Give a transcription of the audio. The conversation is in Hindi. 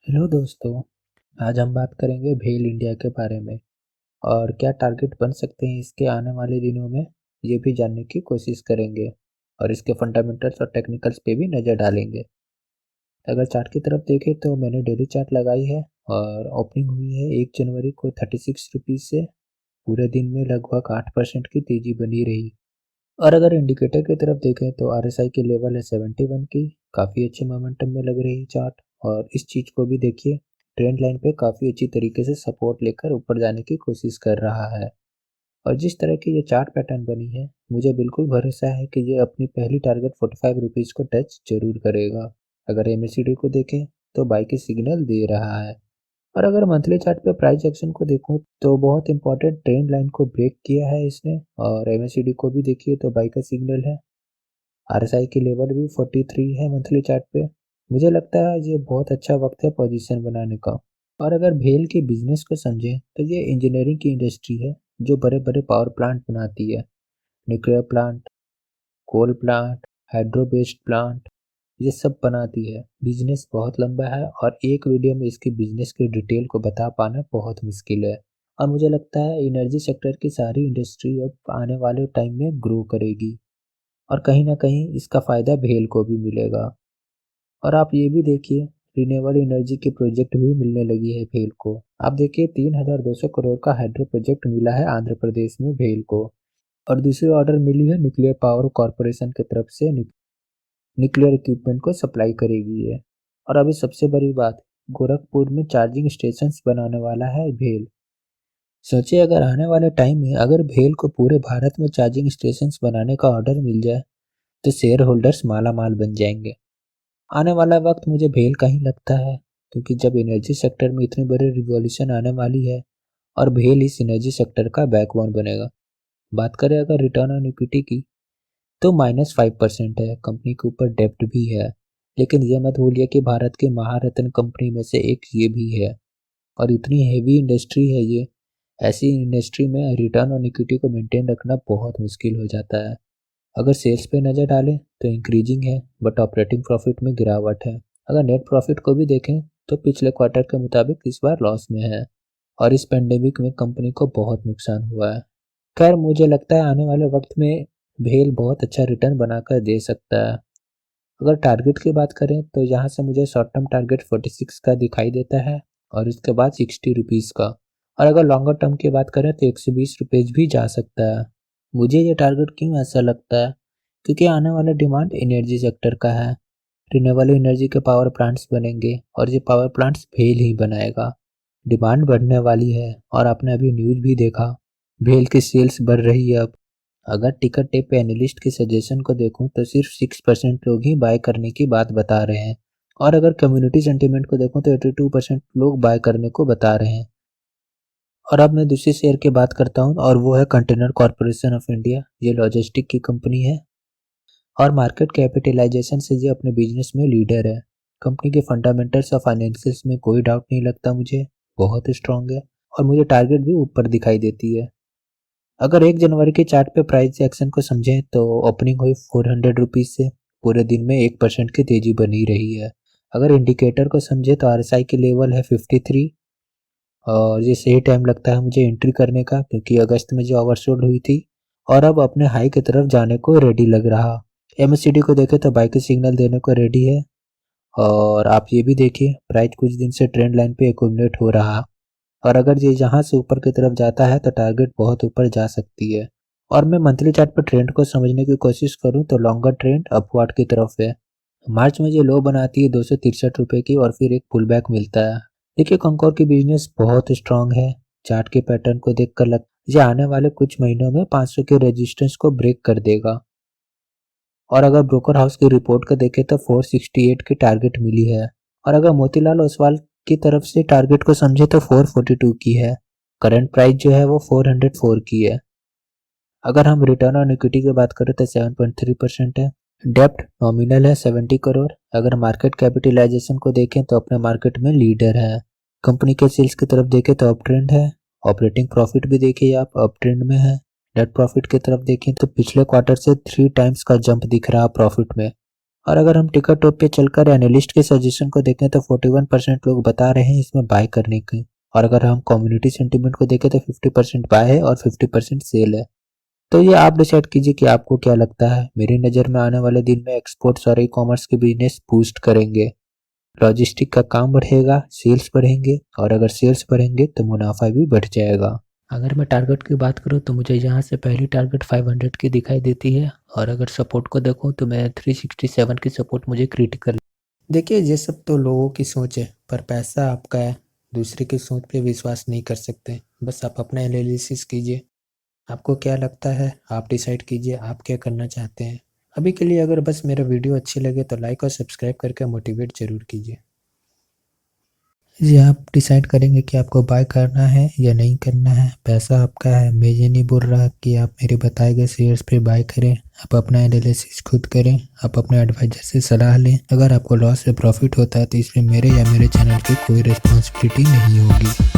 हेलो दोस्तों। आज हम बात करेंगे भेल इंडिया के बारे में और क्या टारगेट बन सकते हैं इसके आने वाले दिनों में, ये भी जानने की कोशिश करेंगे और इसके फंडामेंटल्स और टेक्निकल्स पे भी नज़र डालेंगे। अगर चार्ट की तरफ देखें तो मैंने डेली चार्ट लगाई है और ओपनिंग हुई है 1 जनवरी को 36 रुपीज़ से। पूरे दिन में लगभग 8% की तेज़ी बनी रही। और अगर इंडिकेटर की तरफ देखें तो RSI की लेवल है 71 की, काफ़ी अच्छे मोमेंटम में लग रही चार्ट। और इस चीज़ को भी देखिए, ट्रेंड लाइन पे काफ़ी अच्छी तरीके से सपोर्ट लेकर ऊपर जाने की कोशिश कर रहा है। और जिस तरह की ये चार्ट पैटर्न बनी है, मुझे बिल्कुल भरोसा है कि ये अपनी पहली टारगेट 45 रुपीज़ को टच जरूर करेगा। अगर MACD को देखें तो बाई की सिग्नल दे रहा है। और अगर मंथली चार्ट पे प्राइस एक्शन को देखूं तो बहुत इंपॉर्टेंट ट्रेंड लाइन को ब्रेक किया है इसने। और MACD को भी देखिए तो बाई का सिग्नल है। RSI की लेवल भी 43 है मंथली चार्ट पे। मुझे लगता है ये बहुत अच्छा वक्त है पोजीशन बनाने का। और अगर भेल के बिजनेस को समझें तो ये इंजीनियरिंग की इंडस्ट्री है जो बड़े बड़े पावर प्लांट बनाती है। Nuclear plant, coal plant, hydro based plant, ये सब बनाती है। बिजनेस बहुत लंबा है और एक वीडियो में इसकी बिजनेस की डिटेल को बता पाना बहुत मुश्किल है। और मुझे लगता है एनर्जी सेक्टर की सारी इंडस्ट्री अब आने वाले टाइम में ग्रो करेगी और कहीं ना कहीं इसका फ़ायदा भेल को भी मिलेगा। और आप ये भी देखिए, रिन्यूएबल एनर्जी के प्रोजेक्ट भी मिलने लगी है भेल को। आप देखिए 3200 करोड़ का हाइड्रो प्रोजेक्ट मिला है आंध्र प्रदेश में भेल को। और दूसरी ऑर्डर मिली है न्यूक्लियर पावर कॉरपोरेशन की तरफ से, न्यूक्लियर इक्विपमेंट को सप्लाई करेगी ये। और अभी सबसे बड़ी बात, गोरखपुर में चार्जिंग स्टेशंस बनाने वाला है भेल। सोचिए, अगर आने वाले टाइम में अगर भेल को पूरे भारत में चार्जिंग स्टेशंस बनाने का ऑर्डर मिल जाए तो शेयर होल्डर्स माला माल बन जाएंगे। आने वाला वक्त मुझे भेल का ही लगता है, क्योंकि जब एनर्जी सेक्टर में इतनी बड़ी रिवॉल्यूशन आने वाली है और भेल इस एनर्जी सेक्टर का बैकबोन बनेगा। बात करें अगर रिटर्न ऑन इक्विटी की, तो -5% है। कंपनी के ऊपर डेब्ट भी है, लेकिन ये मत भूलिए कि भारत की महारत्न कंपनी में से एक ये भी है। और इतनी हेवी इंडस्ट्री है ये, ऐसी इंडस्ट्री में रिटर्न ऑन इक्विटी को मेंटेन रखना बहुत मुश्किल हो जाता है। अगर सेल्स पे नज़र डालें तो इंक्रीजिंग है, बट ऑपरेटिंग प्रॉफिट में गिरावट है। अगर नेट प्रॉफिट को भी देखें तो पिछले क्वार्टर के मुताबिक इस बार लॉस में है और इस पेंडेमिक में कंपनी को बहुत नुकसान हुआ है। खैर, मुझे लगता है आने वाले वक्त में भेल बहुत अच्छा रिटर्न बनाकर दे सकता है। अगर टारगेट की बात करें तो यहाँ से मुझे शॉर्ट टर्म टारगेट 46 का दिखाई देता है और उसके बाद 60 रुपीज़ का। और अगर लॉन्गर टर्म की बात करें तो 120 रुपीज़ भी जा सकता है। मुझे ये टारगेट क्यों ऐसा लगता है, क्योंकि आने वाला डिमांड एनर्जी सेक्टर का है। रिन्यूएबल एनर्जी के पावर प्लांट्स बनेंगे और ये पावर प्लांट्स भेल ही बनाएगा। डिमांड बढ़ने वाली है और आपने अभी न्यूज़ भी देखा, भेल की सेल्स बढ़ रही है अब। अगर टिकट टेप पे एनालिस्ट के सजेशन को देखूं तो सिर्फ 6% लोग ही बाय करने की बात बता रहे हैं। और अगर कम्युनिटी सेंटीमेंट को देखूं तो 82% लोग बाय करने को बता रहे हैं। और अब मैं दूसरी शेयर की बात करता हूं और वो है कंटेनर कॉरपोरेशन ऑफ इंडिया। ये लॉजिस्टिक की कंपनी है और मार्केट कैपिटलाइजेशन से ये अपने बिजनेस में लीडर है। कंपनी के फंडामेंटल्स और फाइनेंशियल्स में कोई डाउट नहीं लगता मुझे, बहुत स्ट्रांग है। और मुझे टारगेट भी ऊपर दिखाई देती है। अगर 1 जनवरी के चार्ट पे प्राइस एक्शन को समझें तो ओपनिंग हुई 400 रुपीज़ से, पूरे दिन में 1% की तेजी बनी रही है। अगर इंडिकेटर को समझे तो RSI की लेवल है 53 और ये सही टाइम लगता है मुझे एंट्री करने का, क्योंकि अगस्त में जो ओवरसोल्ड हुई थी और अब अपने हाई की तरफ जाने को रेडी लग रहा। MACD को देखें तो बाई की सिग्नल देने को रेडी है। और आप ये भी देखिए, प्राइस कुछ दिन से ट्रेंड लाइन पे एक्यूमुलेट हो रहा और अगर ये यहाँ से ऊपर की तरफ जाता है तो टारगेट बहुत ऊपर जा सकती है। और मैं मंथली चार्ट पर ट्रेंड को समझने की कोशिश करूँ तो लॉन्गर ट्रेंड अपवर्ड की तरफ है। मार्च में ये लो बनाती है 263 रुपये की और फिर एक पुल बैक मिलता है। देखिए, कंकोर की बिजनेस बहुत स्ट्रांग है। चार्ट के पैटर्न को देखकर लग ये आने वाले कुछ महीनों में 500 के रेजिस्टेंस को ब्रेक कर देगा। और अगर ब्रोकर हाउस की रिपोर्ट को देखें तो 468 की टारगेट मिली है। और अगर मोतीलाल ओसवाल की तरफ से टारगेट को समझे तो 442 की है। करंट प्राइस जो है वो 404 की है। अगर हम रिटर्न ऑन इक्विटी की बात करें तो 7.3% है। डेप्ट नॉमिनल है 70 करोड़। अगर मार्केट कैपिटलाइजेशन को देखें तो अपने मार्केट में लीडर है। कंपनी के सेल्स की तरफ देखें तो अप ट्रेंड है। ऑपरेटिंग प्रॉफिट भी देखिए आप, अप ट्रेंड में है। नेट प्रॉफिट की तरफ देखें तो पिछले क्वार्टर से 3 टाइम्स का जंप दिख रहा प्रॉफिट में। और अगर हम टिकट टॉप पे चलकर एनालिस्ट के सजेशन को देखें तो 41% लोग बता रहे हैं इसमें बाय करने की। और अगर हम कम्युनिटी सेंटीमेंट को देखें तो 50% बाय है और 50% सेल है। तो ये आप डिसाइड कीजिए कि आपको क्या लगता है। मेरी नज़र में आने वाले दिन में एक्सपोर्ट्स और ई कॉमर्स के बिजनेस बूस्ट करेंगे। लॉजिस्टिक का काम बढ़ेगा, सेल्स बढ़ेंगे और अगर सेल्स बढ़ेंगे तो मुनाफा भी बढ़ जाएगा। अगर मैं टारगेट की बात करूँ तो मुझे यहाँ से पहली टारगेट 500 की दिखाई देती है और अगर सपोर्ट को देखूँ तो मैं 367 की सपोर्ट मुझे क्रिटिकल। देखिए ये सब तो लोगों की सोच है, पर पैसा आपका है, दूसरे की सोच पे विश्वास नहीं कर सकते। बस आप अपना एनालिसिस कीजिए, आपको क्या लगता है आप डिसाइड कीजिए आप क्या करना चाहते हैं। अभी के लिए अगर बस मेरा वीडियो अच्छी लगे तो लाइक और सब्सक्राइब करके मोटिवेट ज़रूर कीजिए। जी आप डिसाइड करेंगे कि आपको बाय करना है या नहीं करना है, पैसा आपका है। मैं ये नहीं बोल रहा कि आप मेरे बताए गए शेयर्स पे बाय करें, आप अपना एनालिसिस खुद करें, आप अपने एडवाइजर से सलाह लें। अगर आपको लॉस या प्रॉफिट होता है तो इसमें मेरे या मेरे चैनल की कोई रिस्पॉन्सिबिलिटी नहीं होगी।